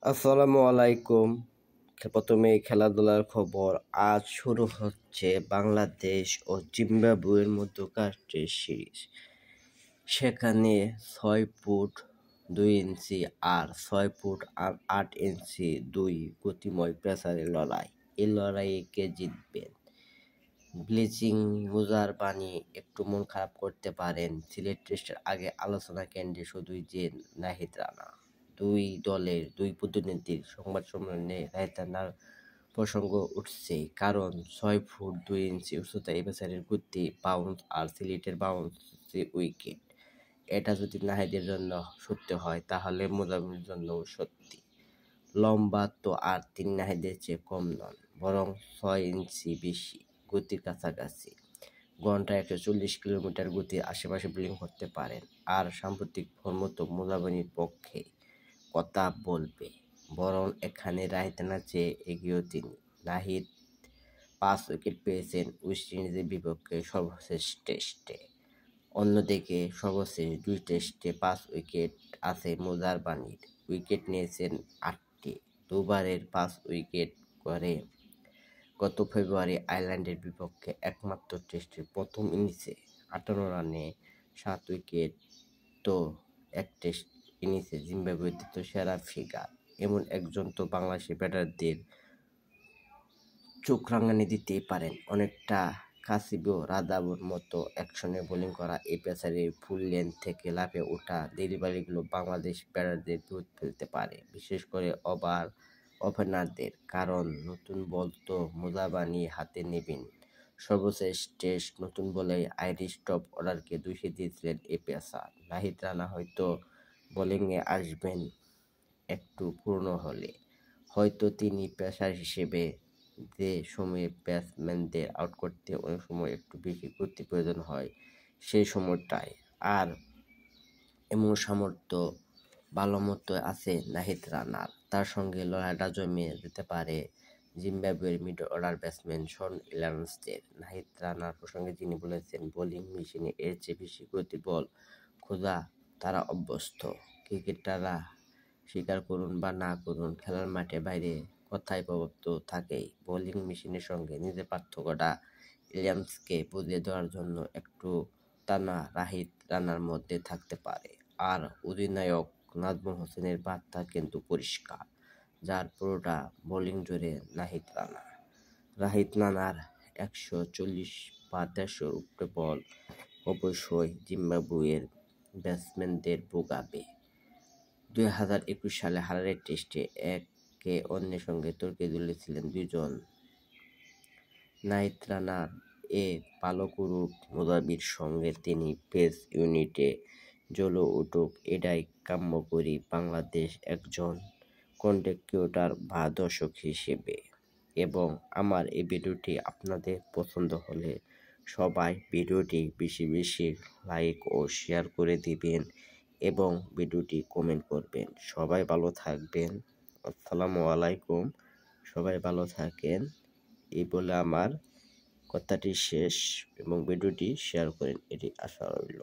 আসসালামু আলাইকুম। প্রথমে খেলাধুলার খবর। আজ শুরু হচ্ছে বাংলাদেশ ও জিম্বাবুয়ের মধ্যকার টেস্ট সিরিজ। সেখানে 6 ফুট 2 ইঞ্চি আর 6 ফুট 8 ইঞ্চি দুই গতিময় পেসারের লড়াই। এই লড়াইয়ে কে জিতবেন? ব্লিচিং মুজার বাণী একটু মন খারাপ করতে পারেন। সিলেট টেস্টের আগে আলোচনা কেন্দ্রে শুধুই যে নাহিদ রানা। দুই দলের দুই প্রতিনিধির সংবাদ সম্মেলনে নাহিদ রানার প্রসঙ্গ উঠছে, কারণ 6 ফুট 2 ইঞ্চি উচ্চতা এই পেসারের গতি, বাউন্স আর সিলেটের বাউন্সি উইকেট। এটা যদি নাহিদের জন্য সত্য হয় তাহলে মুজামিলের জন্য সত্যি। লম্বা তো আর তিনি নাহিদের চেয়ে কম নন, বরং 6 ইঞ্চি বেশি, গতির কাছাকাছি। ঘন্টায় 140 কিলোমিটার গতির আশেপাশে বোলিং করতে পারেন। আর সাম্প্রতিক ফর্ম তো মুজামিলের পক্ষে কথা বলবে, বরং এখানে নাহিদ রানার চেয়ে এগিয়েও তিনি। নাহিদ 5 উইকেট পেয়েছেন ওয়েস্ট ইন্ডিজের বিপক্ষে সর্বশেষ টেস্টে। অন্যদিকে সর্বশেষ 2 টেস্টে 5 উইকেট আছে মুজার বাণীর। উইকেট নিয়েছেন 8টি, দুবারের 5 উইকেট করে। গত ফেব্রুয়ারি আয়ারল্যান্ডের বিপক্ষে একমাত্র টেস্টের প্রথম ইনিংসে 58 রানে 7 উইকেট, তো এক টেস্ট ইনিংসে জিম্বাবুয়ের দ্বিতীয় সেরা ফিগার। এমন একজন তো বাংলাদেশি ব্যাটারদের চোখ রাঙানি দিতেই পারেন। অনেকটা কাসিবো রাদাবুর মতো অ্যাকশনে বোলিং করা এই পেসারের ফুল লেন্থ থেকে লাফে ওঠা ডেলিভারিগুলো বাংলাদেশ ব্যাটারদের বিপদ ফেলতে পারে, বিশেষ করে ওপেনারদের, কারণ নতুন বল তো মুজার বাণী হাতে নেবেন। সর্বশেষ টেস্ট নতুন বলেই আইরিশ টপ অর্ডারকে দুষে দিয়েছিলেন এই পেসার। নাহিদ রানা হয়তো বোলিংয়ে আসবেন একটু পুরনো হলে। হয়তো তিনি পেসার হিসেবে যে সময়ে ব্যাটসম্যানদের আউট করতে অনেক সময় একটু বেশি গতি প্রয়োজন হয়, সেই সময়টায়। আর এমন সামর্থ্য ভালো মতো আছে নাহিদ রানার। তার সঙ্গে লড়াইটা জমে যেতে পারে জিম্বাবুয়ের মিডল অর্ডার ব্যাটসম্যান শন ইলান্সদের। নাহিদ রানার প্রসঙ্গে তিনি বলেছেন, বোলিং মেশিনে এর চেয়ে বেশি গতির বল খোঁজা তারা অভ্যস্ত। ক্রিকেটাররা স্বীকার করুন বা না করুন, খেলার মাঠে বাইরে কথায় প্রভাব তো থাকেই। বোলিং মেশিনের সঙ্গে নিজের পার্থক্যটা ইলিয়ামসকে বুঝিয়ে দেওয়ার জন্য একটু টানা নাহিদ রানার মধ্যে থাকতে পারে। আর অধিনায়ক নাজমুল হোসেনের বার্তা কিন্তু পরিষ্কার, যার পুরোটা বোলিং জুড়ে নাহিদ রানা। নাহিদ রানার 140 বা 150 উপরে বল অবশ্যই জিম্বাবুয়ের ব্যাটসম্যানদের ভোগাবে। 2021 সালে হারারে টেস্টে একে অন্যের সঙ্গে তর্কে জড়িয়েছিলেন দুজন। নাহিদ রানার এ ভালো করুক, মুজামিলের সঙ্গে তিনি পেস ইউনিটে জ্বলে উঠুক, এটাই কাম্য করি বাংলাদেশ একজন কন্টেন্ট ক্রিয়েটর বা দর্শক হিসেবে। এবং আমার এই ভিডিওটি আপনাদের পছন্দ হলে সবাই ভিডিওটি বেশি বেশি লাইক ও শেয়ার করে দিবেন এবং ভিডিওটি কমেন্ট করবেন। সবাই ভালো থাকবেন। আসসালামু আলাইকুম। সবাই ভালো থাকেন এই বলে আমার কথাটি শেষ, এবং ভিডিওটি শেয়ার করেন, এটি আশা রইল।